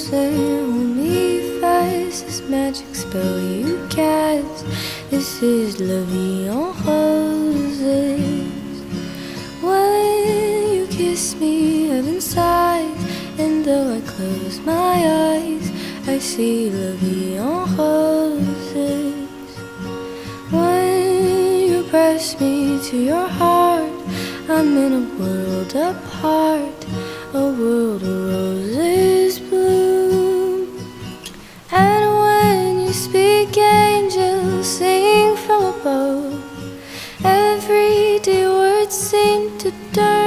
listen, hold me fast. This magic spell you cast. This is La Vie en Roses. When you kiss me, heaven sighs, and though I close my eyes, I see La Vie en Roses. When you press me to your heart, I'm in a world apart, a world of roses bloom. And when you speak, angels sing from above. Everyday words seem to turn